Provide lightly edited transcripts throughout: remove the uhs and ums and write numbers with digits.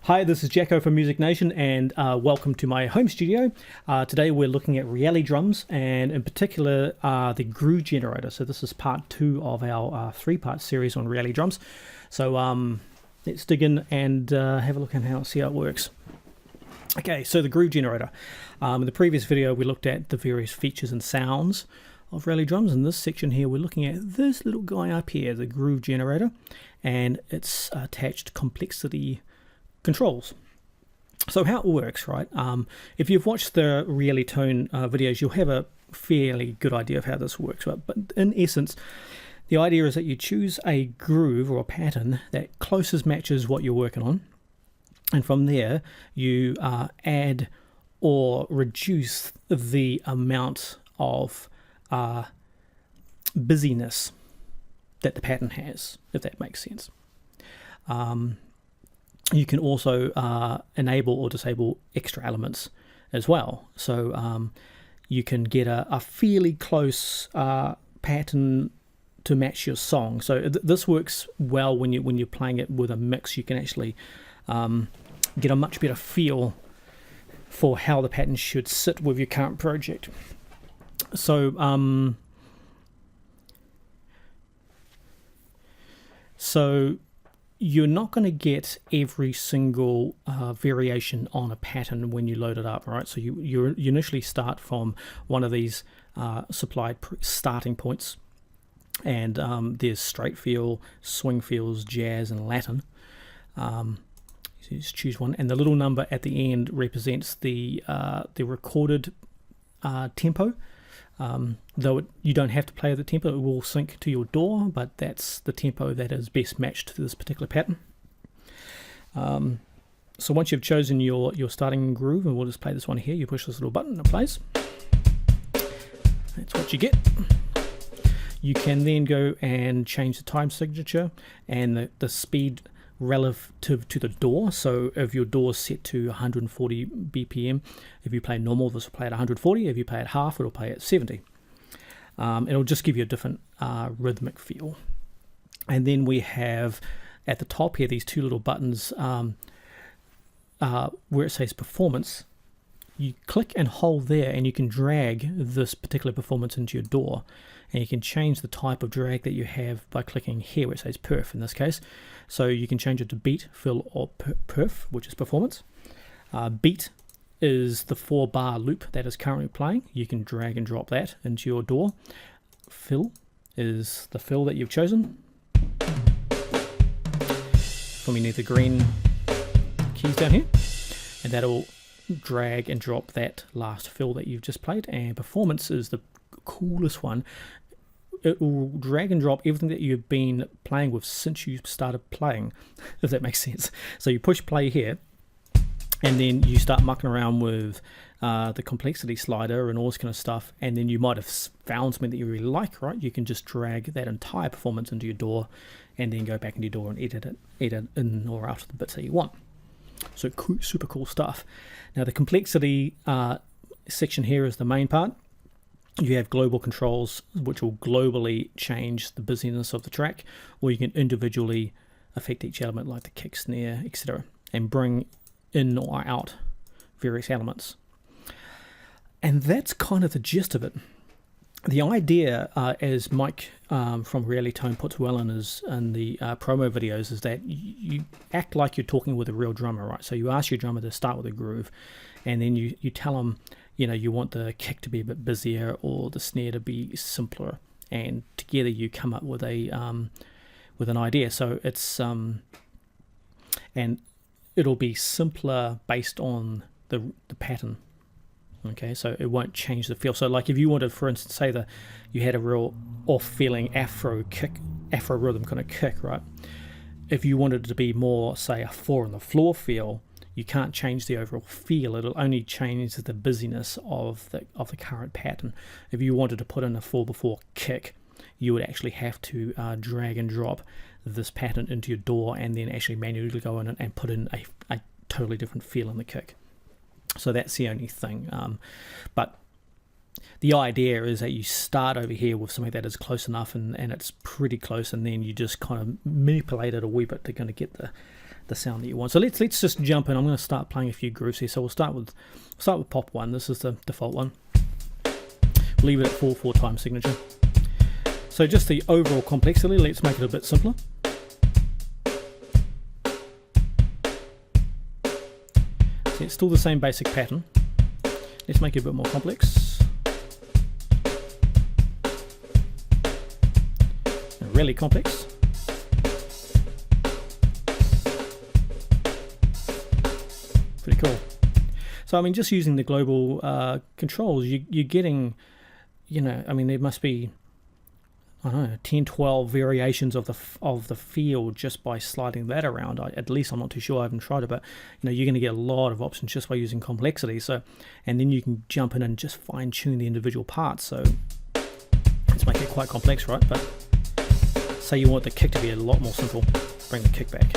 Hi, this is Jacko from Music Nation, and welcome to my home studio. Today we're looking at RealiDrums, and in particular the groove generator. So this is part 2 of our 3-part series on RealiDrums. So let's dig in and have a look at see how it works. Okay, so the groove generator. In the previous video we looked at the various features and sounds of RealiDrums. In this section here we're looking at this little guy up here, the groove generator, and its attached complexity controls. So how it works, right? If you've watched the RealiTone videos, you'll have a fairly good idea of how this works. But in essence, the idea is that you choose a groove or a pattern that closest matches what you're working on, and from there you add or reduce the amount of busyness that the pattern has, if that makes sense. You can also enable or disable extra elements as well. So you can get a fairly close pattern to match your song. So this works well when you're playing it with a mix. You can actually get a much better feel for how the pattern should sit with your current project. So you're not going to get every single variation on a pattern when you load it up, right? So you initially start from one of these supplied starting points, and there's straight feel, swing feels, jazz, and Latin. So you just choose one, and the little number at the end represents the recorded tempo. Though you don't have to play the tempo, it will sync to your DAW, but that's the tempo that is best matched to this particular pattern. So once you've chosen your starting groove, and we'll just play this one here, you push this little button and it plays. That's what you get. You can then go and change the time signature and the speed relative to the DAW. So if your DAW is set to 140 BPM, if you play normal, this will play at 140. If you play at half, it'll play at 70. It'll just give you a different rhythmic feel. And then we have at the top here these two little buttons where it says performance. You click and hold there, and you can drag this particular performance into your DAW, and you can change the type of drag that you have by clicking here where it says perf in this case. So you can change it to beat, fill, or perf, which is performance. Beat is the 4-bar loop that is currently playing. You can drag and drop that into your DAW. Fill is the fill that you've chosen. You need the green keys down here, and that'll drag and drop that last fill that you've just played. And performance is the coolest one. It will drag and drop everything that you've been playing with since you started playing, if that makes sense. So you push play here, and then you start mucking around with the complexity slider and all this kind of stuff, and then you might have found something that you really like, right? You can just drag that entire performance into your DAW, and then go back into your DAW and edit in or out of the bits that you want. So super cool stuff. Now the complexity section here is the main part. You have global controls, which will globally change the busyness of the track, or you can individually affect each element like the kick, snare, etc., and bring in or out various elements. And that's kind of the gist of it. The idea, as Mike from RealiTone puts well in the promo videos, is that you act like you're talking with a real drummer, right? So you ask your drummer to start with a groove, and then you tell him, you want the kick to be a bit busier or the snare to be simpler, and together you come up with an idea. So it's and it'll be simpler based on the pattern. Okay, so it won't change the feel. So like if you wanted, for instance, say that you had a real off-feeling Afro rhythm kind of kick, right? If you wanted it to be more, say, a 4 on the floor feel, you can't change the overall feel. It'll only change the busyness of the current pattern. If you wanted to put in a 4x4 kick, you would actually have to drag and drop this pattern into your DAW, and then actually manually go in and put in a totally different feel in the kick. So that's the only thing. But the idea is that you start over here with something that is close enough, and it's pretty close, and then you just kind of manipulate it a wee bit to kind of get the sound that you want. So let's just jump in. I'm going to start playing a few grooves here. So we'll start with pop 1. This is the default one. We'll leave it at 4/4 time signature. So just the overall complexity, let's make it a bit simpler. See, it's still the same basic pattern. Let's make it a bit more complex. And really complex. Pretty cool. So I mean, just using the global controls, you're getting, you know, I mean, there must be, I don't know, 10, 12 variations of the field just by sliding that around. At least I'm not too sure. I haven't tried it, but you know, you're going to get a lot of options just by using complexity. So, and then you can jump in and just fine tune the individual parts. So let's make it quite complex, right? But say you want the kick to be a lot more simple, bring the kick back.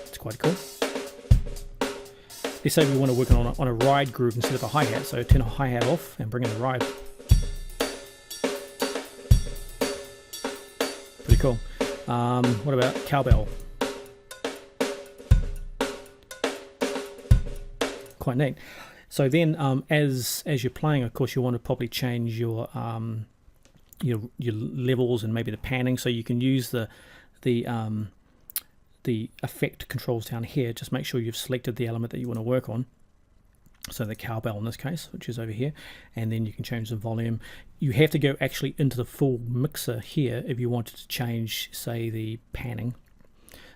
It's quite cool. Let's say we want to work on a ride groove instead of a hi-hat, so turn a hi-hat off and bring in the ride. Pretty cool. What about cowbell? Quite neat. So then, as you're playing, of course, you want to probably change your levels and maybe the panning, so you can use the effect controls down here. Just make sure you've selected the element that you want to work on, so the cowbell in this case, which is over here, and then you can change the volume. You have to go actually into the full mixer here if you wanted to change, say, the panning.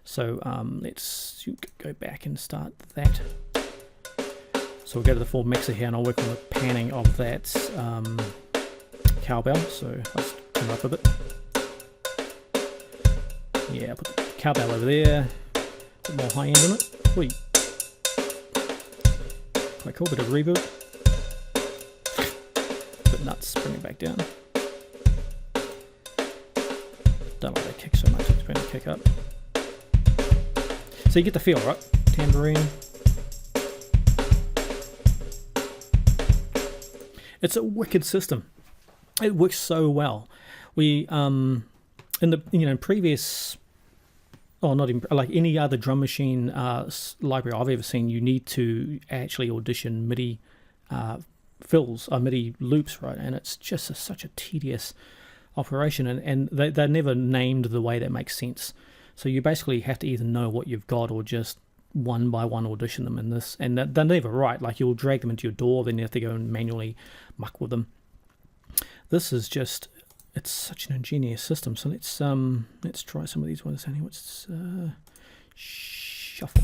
So let's go back and start that. So we'll go to the full mixer here and I'll work on the panning of that cowbell. So let's turn it up a bit. Yeah, put the cowbell over there, a bit more high end on it. Sweet. Quite cool, bit of reverb. Bit nuts, bring it back down. Don't like that kick so much, let's bring the kick up. So you get the feel, right? Tambourine. It's a wicked system. It works so well. We in the previous, not even like any other drum machine library I've ever seen, you need to actually audition MIDI fills, MIDI loops, right? And it's just such a tedious operation, and they're never named the way that makes sense. So you basically have to either know what you've got or just one by one audition them in this, and they're never right. Like you'll drag them into your DAW, then you have to go and manually muck with them. This is just, it's such an ingenious system. So let's try some of these ones. Anyway, let's shuffle.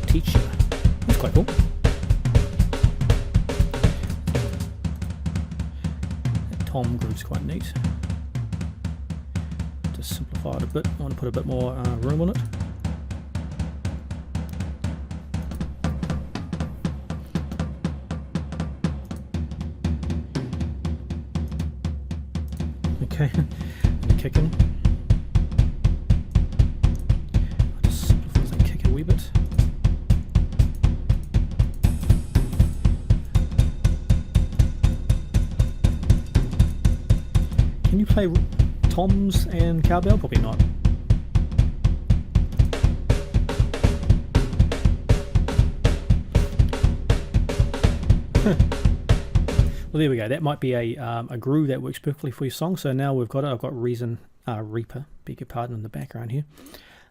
Teacher. That's quite cool. That tom groove's quite neat. To simplify it a bit, I want to put a bit more room on it. Okay, kick in. I'll just simplify that kick a wee bit. Can you play toms and cowbell? Probably not. Well, there we go. That might be a groove that works perfectly for your song. So now we've got it. I've got Reaper, beg your pardon, in the background here.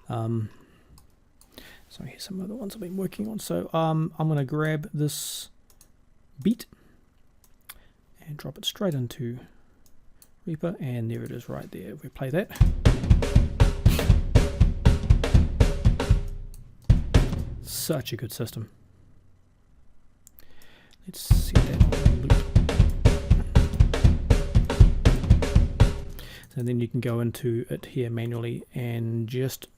So here's some other ones I've been working on. So I'm going to grab this beat and drop it straight into Reaper, and there it is right there. If we play that. Such a good system. Let's see that on loop. And then you can go into it here manually and just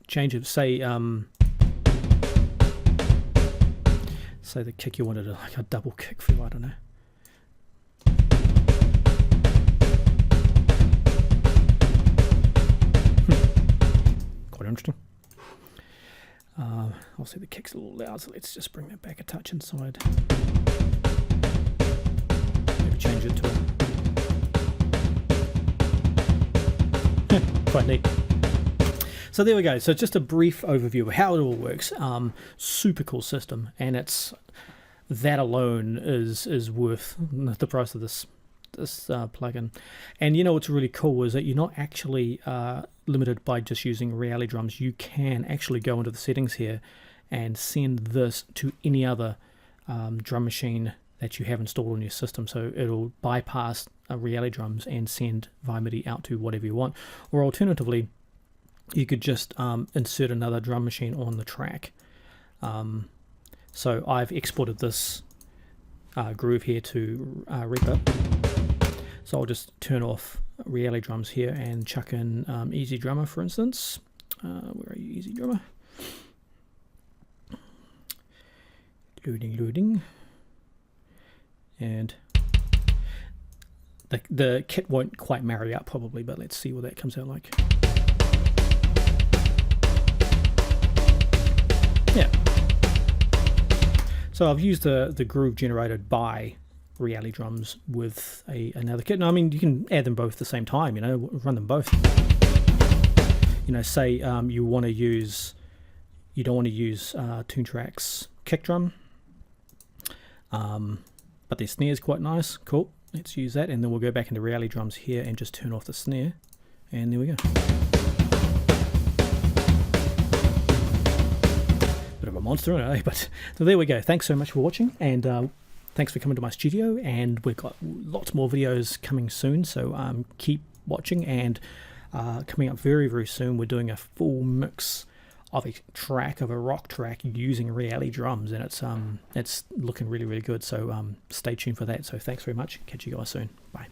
change it. Say the kick you wanted like a double kick feel, I don't know. Quite interesting. I'll say the kick's a little loud, so let's just bring that back a touch inside. Maybe change it to quite neat. So there we go. So just a brief overview of how it all works. Super cool system, and it's that alone is worth the price of this plugin. And you know what's really cool is that you're not actually limited by just using RealiDrums. You can actually go into the settings here and send this to any other drum machine that you have installed on your system. So it'll bypass RealiDrums and send via MIDI out to whatever you want. Or alternatively, you could just insert another drum machine on the track. So I've exported this groove here to Reaper. So I'll just turn off RealiDrums here and chuck in Easy Drummer, for instance. Where are you, Easy Drummer? Loading. And the kit won't quite marry up probably, but let's see what that comes out like. Yeah. So I've used the groove generated by RealiDrums with another kit. And I mean, you can add them both at the same time, you know, run them both. You know, say you don't want to use Toontrack's kick drum, but their snare is quite nice. Cool, let's use that, and then we'll go back into RealiDrums here and just turn off the snare, and there we go. Bit of a monster, eh? But so there we go. Thanks so much for watching, and thanks for coming to my studio. And we've got lots more videos coming soon, so keep watching. And coming up very, very soon, we're doing a full mix of a rock track using RealiDrums, and it's looking really, really good. So stay tuned for that. So thanks very much. Catch you guys soon. Bye.